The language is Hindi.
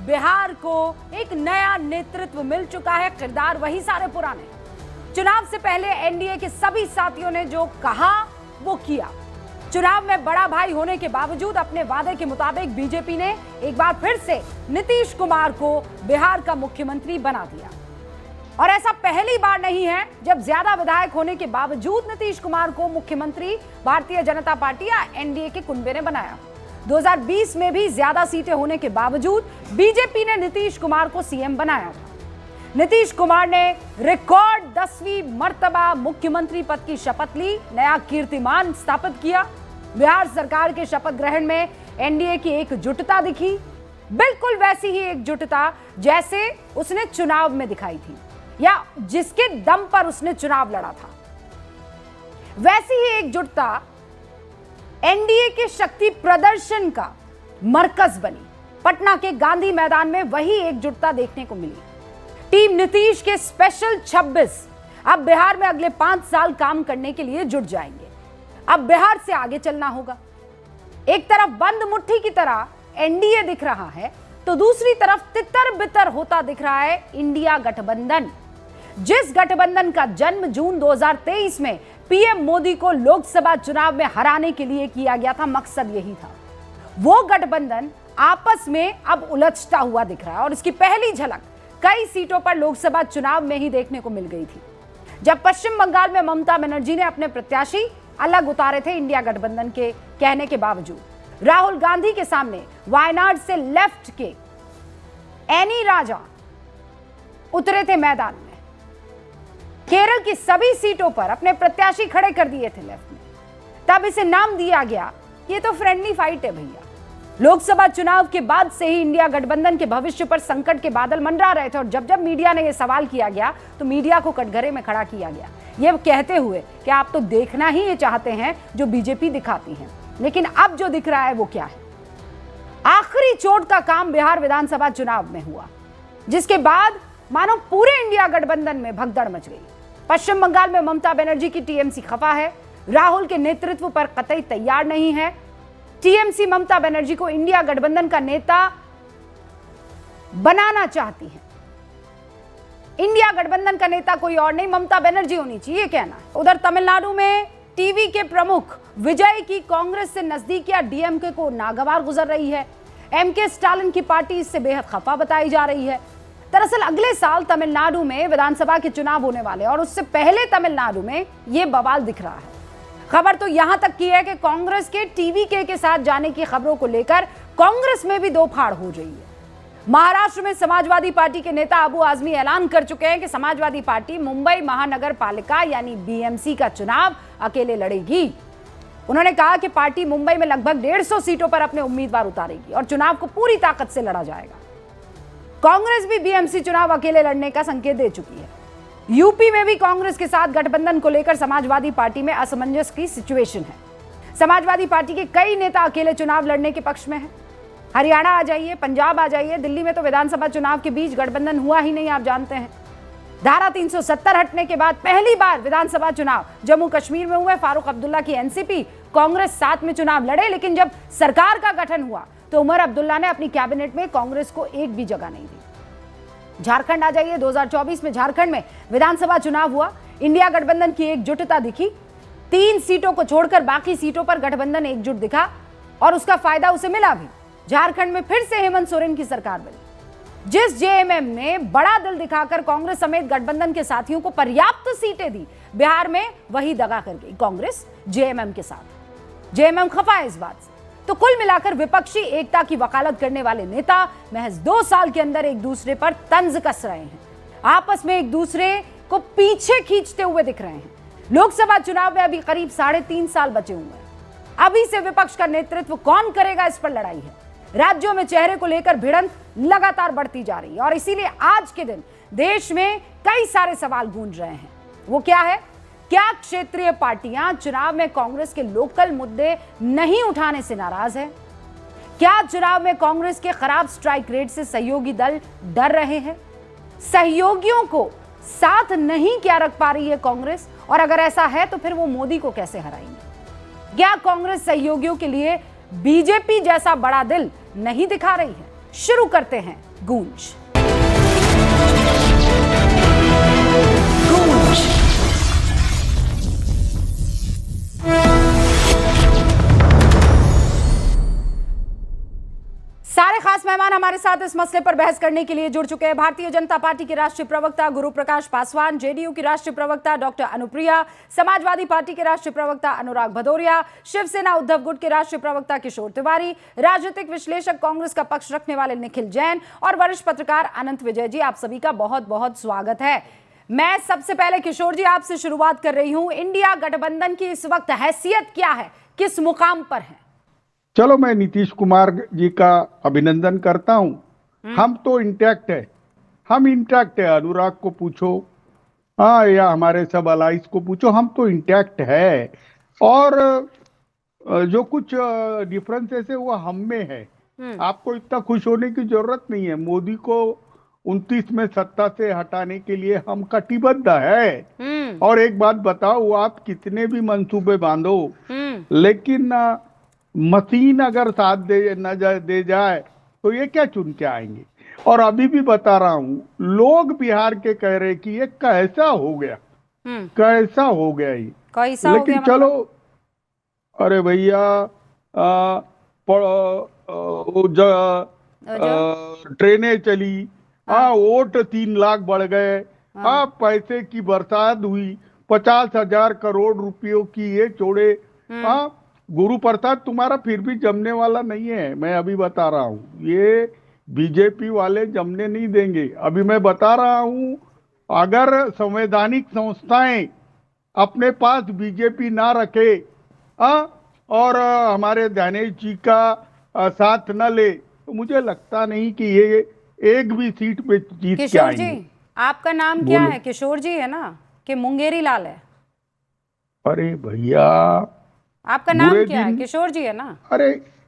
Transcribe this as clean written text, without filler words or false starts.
बिहार को एक नया नेतृत्व मिल चुका है, किरदार वही सारे पुराने। चुनाव से पहले एनडीए के सभी साथियों ने जो कहा वो किया। चुनाव में बड़ा भाई होने के बावजूद अपने वादे के मुताबिक बीजेपी ने एक बार फिर से नीतीश कुमार को बिहार का मुख्यमंत्री बना दिया। और ऐसा पहली बार नहीं है जब ज्यादा विधायक होने के बावजूद नीतीश कुमार को मुख्यमंत्री भारतीय जनता पार्टी या एनडीए के कुनबे ने बनाया। 2020 में भी ज्यादा सीटें होने के बावजूद बीजेपी ने नीतीश कुमार को सीएम बनाया था। नीतीश कुमार ने रिकॉर्ड 10वीं मर्तबा मुख्यमंत्री पद की शपथ ली, नया कीर्तिमान स्थापित किया। बिहार सरकार के शपथ ग्रहण में एनडीए की एकजुटता दिखी, बिल्कुल वैसी ही एकजुटता जैसे उसने चुनाव में दिखाई थी या जिसके दम पर उसने चुनाव लड़ा था। वैसी ही एकजुटता एनडीए के शक्ति प्रदर्शन का मरकज बनी। पटना के गांधी मैदान में वही एकजुटता देखने को मिली। टीम नीतीश के स्पेशल 26 अब बिहार में अगले 5 साल काम करने के लिए जुट जाएंगे। अब बिहार से आगे चलना होगा। एक तरफ बंद मुट्ठी की तरह एनडीए दिख रहा है तो दूसरी तरफ तितर बितर होता दिख रहा है इंडिया गठबंधन। जिस गठबंधन का जन्म जून 2023 में पीएम मोदी को लोकसभा चुनाव में हराने के लिए किया गया था, मकसद यही था। वो गठबंधन आपस में अब उलझता हुआ दिख रहा है और इसकी पहली झलक कई सीटों पर लोकसभा चुनाव में ही देखने को मिल गई थी, जब पश्चिम बंगाल में ममता बनर्जी ने अपने प्रत्याशी अलग उतारे थे इंडिया गठबंधन के कहने के बावजूद। राहुल गांधी के सामने वायनाड से लेफ्ट के एनी राजा उतरे थे मैदान में। केरल की सभी सीटों पर अपने प्रत्याशी खड़े कर दिए थे लेफ्ट में। तब इसे नाम दिया गया, ये तो फ्रेंडली फाइट है भैया। लोकसभा चुनाव के बाद से ही इंडिया गठबंधन के भविष्य पर संकट के बादल मंडरा रहे थे और जब जब मीडिया ने यह सवाल किया गया तो मीडिया को कटघरे में खड़ा किया गया, ये कहते हुए कि आप तो देखना ही ये चाहते हैं जो बीजेपी दिखाती है। लेकिन अब जो दिख रहा है वो क्या है? आखिरी चोट का काम बिहार विधानसभा चुनाव में हुआ, जिसके बाद मानो पूरे इंडिया गठबंधन में भगदड़ मच गई। पश्चिम बंगाल में ममता बनर्जी की टीएमसी खफा है, राहुल के नेतृत्व पर कतई तैयार नहीं है। टीएमसी ममता बनर्जी को इंडिया गठबंधन का नेता बनाना चाहती है। इंडिया गठबंधन का नेता कोई और नहीं, ममता बनर्जी होनी चाहिए कहना है। उधर तमिलनाडु में टीवी के प्रमुख विजय की कांग्रेस से नजदीकियां डीएमके को नागवार गुजर रही है। एमके स्टालिन की पार्टी इससे बेहद खफा बताई जा रही है। दरअसल अगले साल तमिलनाडु में विधानसभा के चुनाव होने वाले और उससे पहले तमिलनाडु में यह बवाल दिख रहा है। खबर तो यहां तक की है कि कांग्रेस के टीवीके के साथ जाने की खबरों को लेकर कांग्रेस में भी दो फाड़ हो रही है। महाराष्ट्र में समाजवादी पार्टी के नेता अबू आजमी ऐलान कर चुके हैं कि समाजवादी पार्टी मुंबई महानगर पालिका यानी बीएमसी का चुनाव अकेले लड़ेगी। उन्होंने कहा कि पार्टी मुंबई में लगभग 150 सीटों पर अपने उम्मीदवार उतारेगी और चुनाव को पूरी ताकत से लड़ा जाएगा। कांग्रेस भी बीएमसी चुनाव अकेले लड़ने का संकेत दे चुकी है। यूपी में भी कांग्रेस के साथ गठबंधन को लेकर समाजवादी पार्टी में असमंजस की सिचुएशन है। समाजवादी पार्टी के कई नेता अकेले चुनाव लड़ने के पक्ष में हैं। हरियाणा आ जाइए, पंजाब आ जाइए, दिल्ली में तो विधानसभा चुनाव के बीच गठबंधन हुआ ही नहीं, आप जानते हैं। धारा 370 हटने के बाद पहली बार विधानसभा चुनाव जम्मू कश्मीर में हुए। फारूक अब्दुल्ला की एनसीपी कांग्रेस साथ में चुनाव लड़े, लेकिन जब सरकार का गठन हुआ तो उमर अब्दुल्ला ने अपनी कैबिनेट में कांग्रेस को एक भी जगह नहीं दी। झारखंड आ जाइए, 2024 में झारखंड में विधानसभा चुनाव हुआ। इंडिया गठबंधन की एकजुटता दिखी। 3 सीटों को छोड़कर बाकी सीटों पर गठबंधन एकजुट दिखा और उसका फायदा उसे मिला भी। झारखंड में फिर से हेमंत सोरेन की सरकार बनी। जिस जेएमएम ने बड़ा दिल दिखाकर कांग्रेस समेत गठबंधन के साथियों को पर्याप्त सीटें दी, बिहार में वही दगा कर गई कांग्रेस जेएमएम के साथ। जेएमएम खफा है इस बात से। तो कुल मिलाकर विपक्षी एकता की वकालत करने वाले नेता महज 2 साल के अंदर एक दूसरे पर तंज कस रहे हैं, आपस में एक दूसरे को पीछे खींचते हुए दिख रहे हैं। लोकसभा चुनाव में अभी करीब 3.5 साल बचे हुए हैं। अभी से विपक्ष का नेतृत्व कौन करेगा, इस पर लड़ाई है। राज्यों में चेहरे को लेकर भिड़ंत लगातार बढ़ती जा रही है और इसीलिए आज के दिन देश में कई सारे सवाल गूंज रहे हैं। वो क्या है? क्या क्षेत्रीय पार्टियां चुनाव में कांग्रेस के लोकल मुद्दे नहीं उठाने से नाराज है? क्या चुनाव में कांग्रेस के खराब स्ट्राइक रेट से सहयोगी दल डर रहे हैं? सहयोगियों को साथ नहीं क्या रख पा रही है कांग्रेस? और अगर ऐसा है तो फिर वो मोदी को कैसे हराएंगे? क्या कांग्रेस सहयोगियों के लिए बीजेपी जैसा बड़ा दिल नहीं दिखा रही है? शुरू करते हैं गूंज। सारे खास मेहमान हमारे साथ इस मसले पर बहस करने के लिए जुड़ चुके हैं। भारतीय जनता पार्टी के राष्ट्रीय प्रवक्ता गुरु प्रकाश पासवान, जेडीयू की राष्ट्रीय प्रवक्ता डॉक्टर अनुप्रिया, समाजवादी पार्टी के राष्ट्रीय प्रवक्ता अनुराग भदौरिया, शिवसेना उद्धव गुट के राष्ट्रीय प्रवक्ता किशोर तिवारी, राजनीतिक विश्लेषक कांग्रेस का पक्ष रखने वाले निखिल जैन और वरिष्ठ पत्रकार अनंत विजय जी। आप सभी का बहुत बहुत स्वागत है। मैं सबसे पहले किशोर जी आपसे शुरुआत कर रही हूं। इंडिया गठबंधन की इस वक्त हैसियत क्या है, किस मुकाम पर है? चलो, मैं नीतीश कुमार जी का अभिनंदन करता हूं। हम तो इंटैक्ट है, हम इंटैक्ट है। अनुराग को पूछो, हाँ, या हमारे सब अलाइज को पूछो, हम तो इंटैक्ट है। और जो कुछ डिफरेंसेस है वो हम में है। आपको इतना खुश होने की जरूरत नहीं है। मोदी को 29 में सत्ता से हटाने के लिए हम कटिबद्ध है। और एक बात बताओ, आप कितने भी मंसूबे बांधो, लेकिन मशीन अगर साथ दे जाए तो ये क्या चुन के आएंगे। और अभी भी बता रहा हूं, लोग बिहार के कह रहे कि ये कैसा हो गया, कैसा हो गया ये, कैसा लेकिन हो गया चलो मतलब? अरे भैया, ट्रेनें चली, वोट 3 लाख बढ़ गए, पैसे की बरसात हुई, 50,000 करोड़ रुपयों की ये छोड़े। गुरु प्रसाद तुम्हारा फिर भी जमने वाला नहीं है। मैं अभी बता रहा हूँ, ये बीजेपी वाले जमने नहीं देंगे। अभी मैं बता रहा हूँ, अगर संवैधानिक संस्थाएं अपने पास बीजेपी ना रखे और हमारे ध्यानेश जी का साथ न ले, तो मुझे लगता नहीं कि ये एक भी सीट पे जीत के आएंगे। किशोर जी, आपका नाम क्या है? किशोर जी है ना कि मुंगेरी लाल है? अरे भैया, आपका नाम क्या है? किशोर जी है ना? अरे